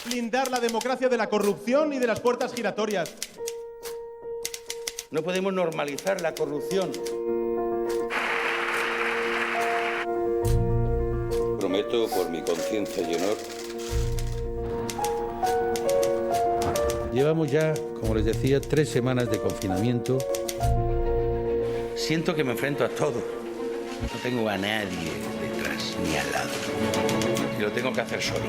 blindar la democracia de la corrupción y de las puertas giratorias. No podemos normalizar la corrupción. Prometo, por mi conciencia y honor. Llevamos ya, como les decía, 3 semanas de confinamiento. Siento que me enfrento a todo. No tengo a nadie detrás ni al lado. Y lo tengo que hacer solo.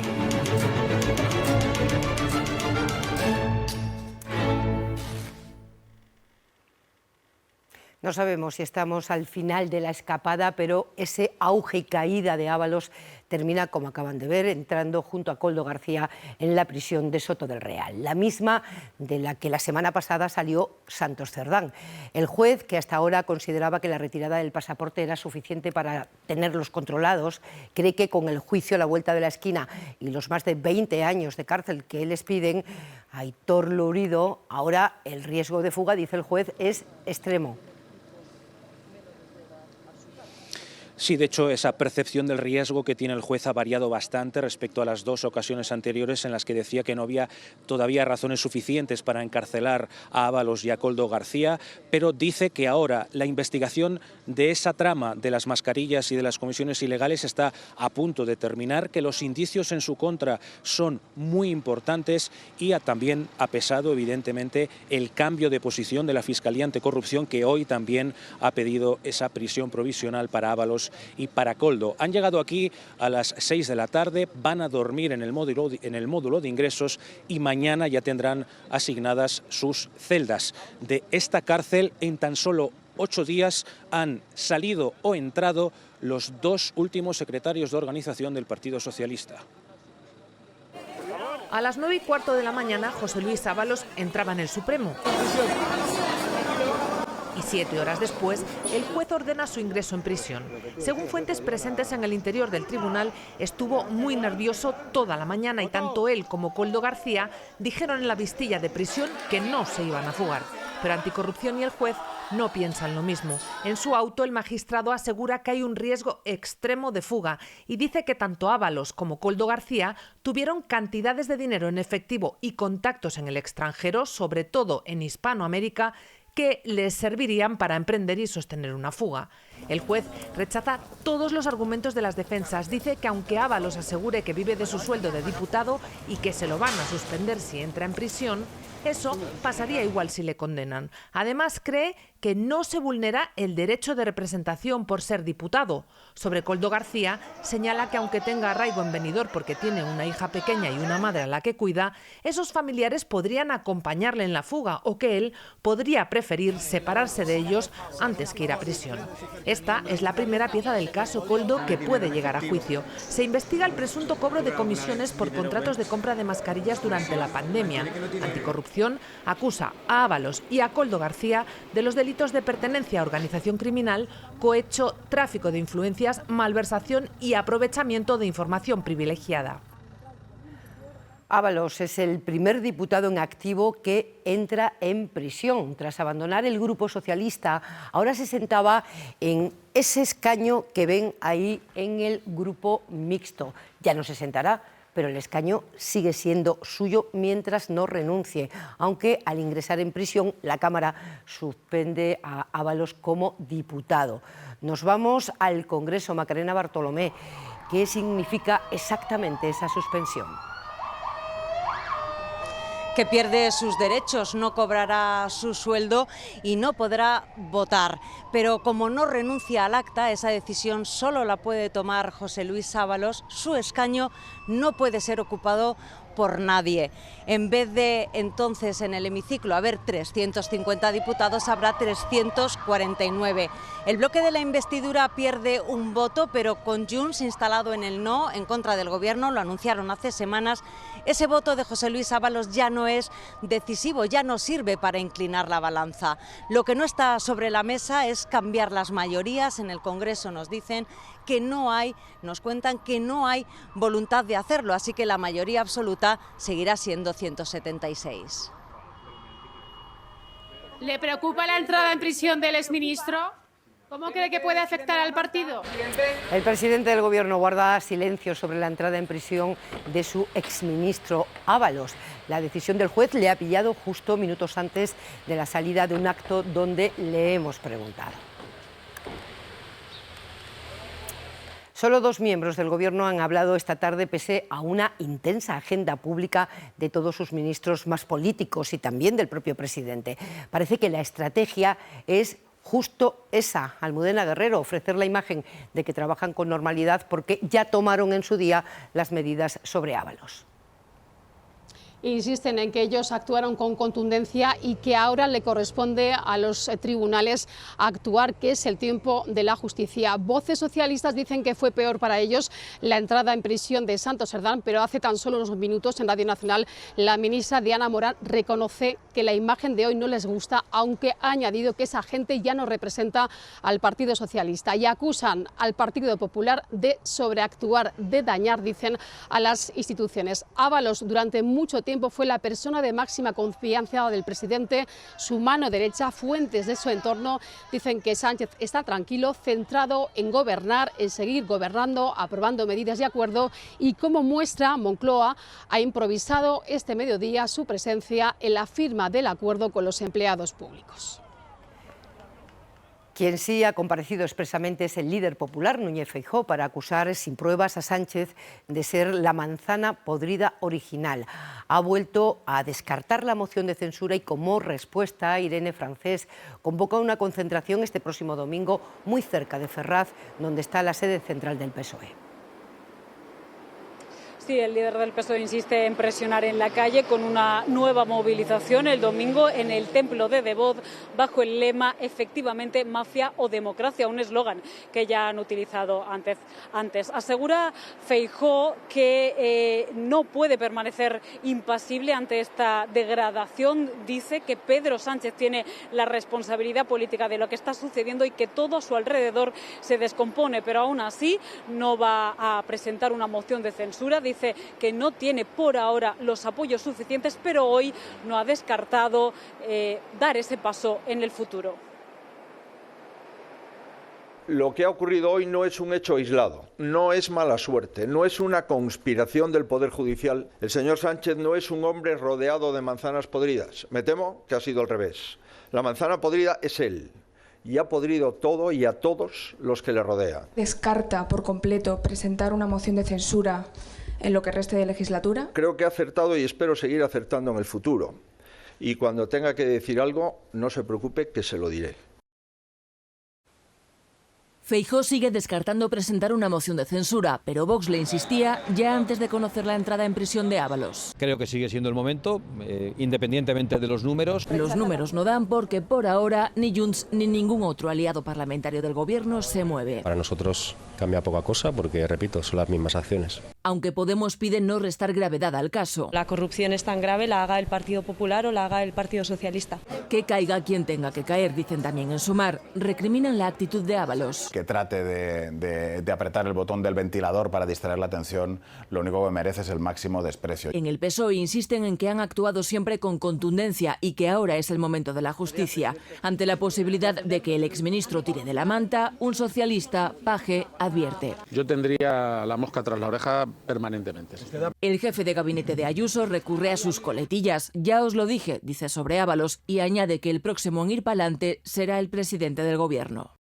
No sabemos si estamos al final de la escapada, pero ese auge y caída de Ábalos termina, como acaban de ver, entrando junto a Koldo García en la prisión de Soto del Real, la misma de la que la semana pasada salió Santos Cerdán. El juez, que hasta ahora consideraba que la retirada del pasaporte era suficiente para tenerlos controlados, cree que con el juicio a la vuelta de la esquina y los más de 20 años de cárcel que les piden a Aitor Lurido, ahora el riesgo de fuga, dice el juez, es extremo. Sí, de hecho, esa percepción del riesgo que tiene el juez ha variado bastante respecto a las 2 ocasiones anteriores en las que decía que no había todavía razones suficientes para encarcelar a Ábalos y a Koldo García, pero dice que ahora la investigación de esa trama de las mascarillas y de las comisiones ilegales está a punto de terminar, que los indicios en su contra son muy importantes y también ha pesado, evidentemente, el cambio de posición de la Fiscalía Anticorrupción, que hoy también ha pedido esa prisión provisional para Ábalos y para Koldo. Han llegado aquí a las 6 de la tarde, van a dormir en el módulo de ingresos y mañana ya tendrán asignadas sus celdas. De esta cárcel en tan solo 8 días han salido o entrado los 2 últimos secretarios de organización del Partido Socialista. A las 9:15 de la mañana, José Luis Ábalos entraba en el Supremo. Y 7 horas después, el juez ordena su ingreso en prisión. Según fuentes presentes en el interior del tribunal, estuvo muy nervioso toda la mañana y tanto él como Koldo García dijeron en la vistilla de prisión que no se iban a fugar. Pero Anticorrupción y el juez no piensan lo mismo. En su auto, el magistrado asegura que hay un riesgo extremo de fuga y dice que tanto Ábalos como Koldo García tuvieron cantidades de dinero en efectivo y contactos en el extranjero, sobre todo en Hispanoamérica, que les servirían para emprender y sostener una fuga. El juez rechaza todos los argumentos de las defensas. Dice que aunque Ábalos asegure que vive de su sueldo de diputado y que se lo van a suspender si entra en prisión, eso pasaría igual si le condenan. Además, cree que no se vulnera el derecho de representación por ser diputado. Sobre Koldo García, señala que aunque tenga arraigo en Benidorm porque tiene una hija pequeña y una madre a la que cuida, esos familiares podrían acompañarle en la fuga o que él podría preferir separarse de ellos antes que ir a prisión. Esta es la primera pieza del caso Koldo que puede llegar a juicio. Se investiga el presunto cobro de comisiones por contratos de compra de mascarillas durante la pandemia. Anticorrupción acusa a Ábalos y a Koldo García de los delitos de pertenencia a organización criminal, cohecho, tráfico de influencias, malversación y aprovechamiento de información privilegiada. Ábalos es el primer diputado en activo que entra en prisión. Tras abandonar el Grupo Socialista, ahora se sentaba en ese escaño que ven ahí en el Grupo Mixto. Ya no se sentará, pero el escaño sigue siendo suyo mientras no renuncie, aunque al ingresar en prisión la Cámara suspende a Ábalos como diputado. Nos vamos al Congreso. Macarena Bartolomé, ¿qué significa exactamente esa suspensión? Que pierde sus derechos, no cobrará su sueldo y no podrá votar. Pero como no renuncia al acta, esa decisión solo la puede tomar José Luis Ábalos. Su escaño no puede ser ocupado por nadie. En vez de entonces en el hemiciclo haber 350 diputados, habrá 349. El bloque de la investidura pierde un voto, pero con Junts instalado en el no, en contra del gobierno, lo anunciaron hace semanas, ese voto de José Luis Ábalos ya no es decisivo, ya no sirve para inclinar la balanza. Lo que no está sobre la mesa es cambiar las mayorías. En el Congreso nos dicen que no hay, nos cuentan que no hay voluntad de hacerlo, así que la mayoría absoluta seguirá siendo 176. ¿Le preocupa la entrada en prisión del exministro? ¿Cómo cree que puede afectar al partido? El presidente del Gobierno guarda silencio sobre la entrada en prisión de su exministro Ábalos. La decisión del juez le ha pillado justo minutos antes de la salida de un acto donde le hemos preguntado. Solo 2 miembros del Gobierno han hablado esta tarde pese a una intensa agenda pública de todos sus ministros más políticos y también del propio presidente. Parece que la estrategia es justo esa, Almudena Guerrero, ofrecer la imagen de que trabajan con normalidad porque ya tomaron en su día las medidas sobre Ábalos. Insisten en que ellos actuaron con contundencia y que ahora le corresponde a los tribunales actuar, que es el tiempo de la justicia. Voces socialistas dicen que fue peor para ellos la entrada en prisión de Santos Cerdán, pero hace tan solo unos minutos en Radio Nacional la ministra Diana Morán reconoce que la imagen de hoy no les gusta, aunque ha añadido que esa gente ya no representa al Partido Socialista y acusan al Partido Popular de sobreactuar, de dañar, dicen, a las instituciones. Ábalos durante mucho tiempo fue la persona de máxima confianza del presidente, su mano derecha. Fuentes de su entorno dicen que Sánchez está tranquilo, centrado en gobernar, en seguir gobernando, aprobando medidas de acuerdo, y como muestra, Moncloa ha improvisado este mediodía su presencia en la firma del acuerdo con los empleados públicos. Quien sí ha comparecido expresamente es el líder popular, Núñez Feijóo, para acusar sin pruebas a Sánchez de ser la manzana podrida original. Ha vuelto a descartar la moción de censura y, como respuesta, Irene Francés convoca una concentración este próximo domingo muy cerca de Ferraz, donde está la sede central del PSOE. Sí, el líder del PSOE insiste en presionar en la calle con una nueva movilización el domingo en el Templo de Devot bajo el lema efectivamente mafia o democracia, un eslogan que ya han utilizado antes. Asegura Feijóo que no puede permanecer impasible ante esta degradación. Dice que Pedro Sánchez tiene la responsabilidad política de lo que está sucediendo y que todo a su alrededor se descompone, pero aún así no va a presentar una moción de censura. Dice que no tiene por ahora los apoyos suficientes, pero hoy no ha descartado dar ese paso en el futuro. Lo que ha ocurrido hoy no es un hecho aislado, no es mala suerte, no es una conspiración del Poder Judicial. El señor Sánchez no es un hombre rodeado de manzanas podridas. Me temo que ha sido al revés. La manzana podrida es él. Y ha podrido todo y a todos los que le rodean. ¿Descarta por completo presentar una moción de censura en lo que reste de legislatura? Creo que he acertado y espero seguir acertando en el futuro. Y cuando tenga que decir algo, no se preocupe, que se lo diré. Feijóo sigue descartando presentar una moción de censura, pero Vox le insistía ya antes de conocer la entrada en prisión de Ábalos. Creo que sigue siendo el momento, independientemente de los números. Los números no dan porque por ahora ni Junts ni ningún otro aliado parlamentario del Gobierno se mueve. Para nosotros cambia poca cosa porque, repito, son las mismas acciones. Aunque Podemos pide no restar gravedad al caso. La corrupción es tan grave, la haga el Partido Popular o la haga el Partido Socialista. Que caiga quien tenga que caer, dicen también en Sumar. Recriminan la actitud de Ábalos. Que trate de apretar el botón del ventilador para distraer la atención, lo único que merece es el máximo desprecio. En el PSOE insisten en que han actuado siempre con contundencia y que ahora es el momento de la justicia. Ante la posibilidad de que el exministro tire de la manta, un socialista, Page, advierte. Yo tendría la mosca tras la oreja permanentemente. El jefe de gabinete de Ayuso recurre a sus coletillas. Ya os lo dije, dice sobre Ábalos, y añade que el próximo en ir pa'lante será el presidente del Gobierno.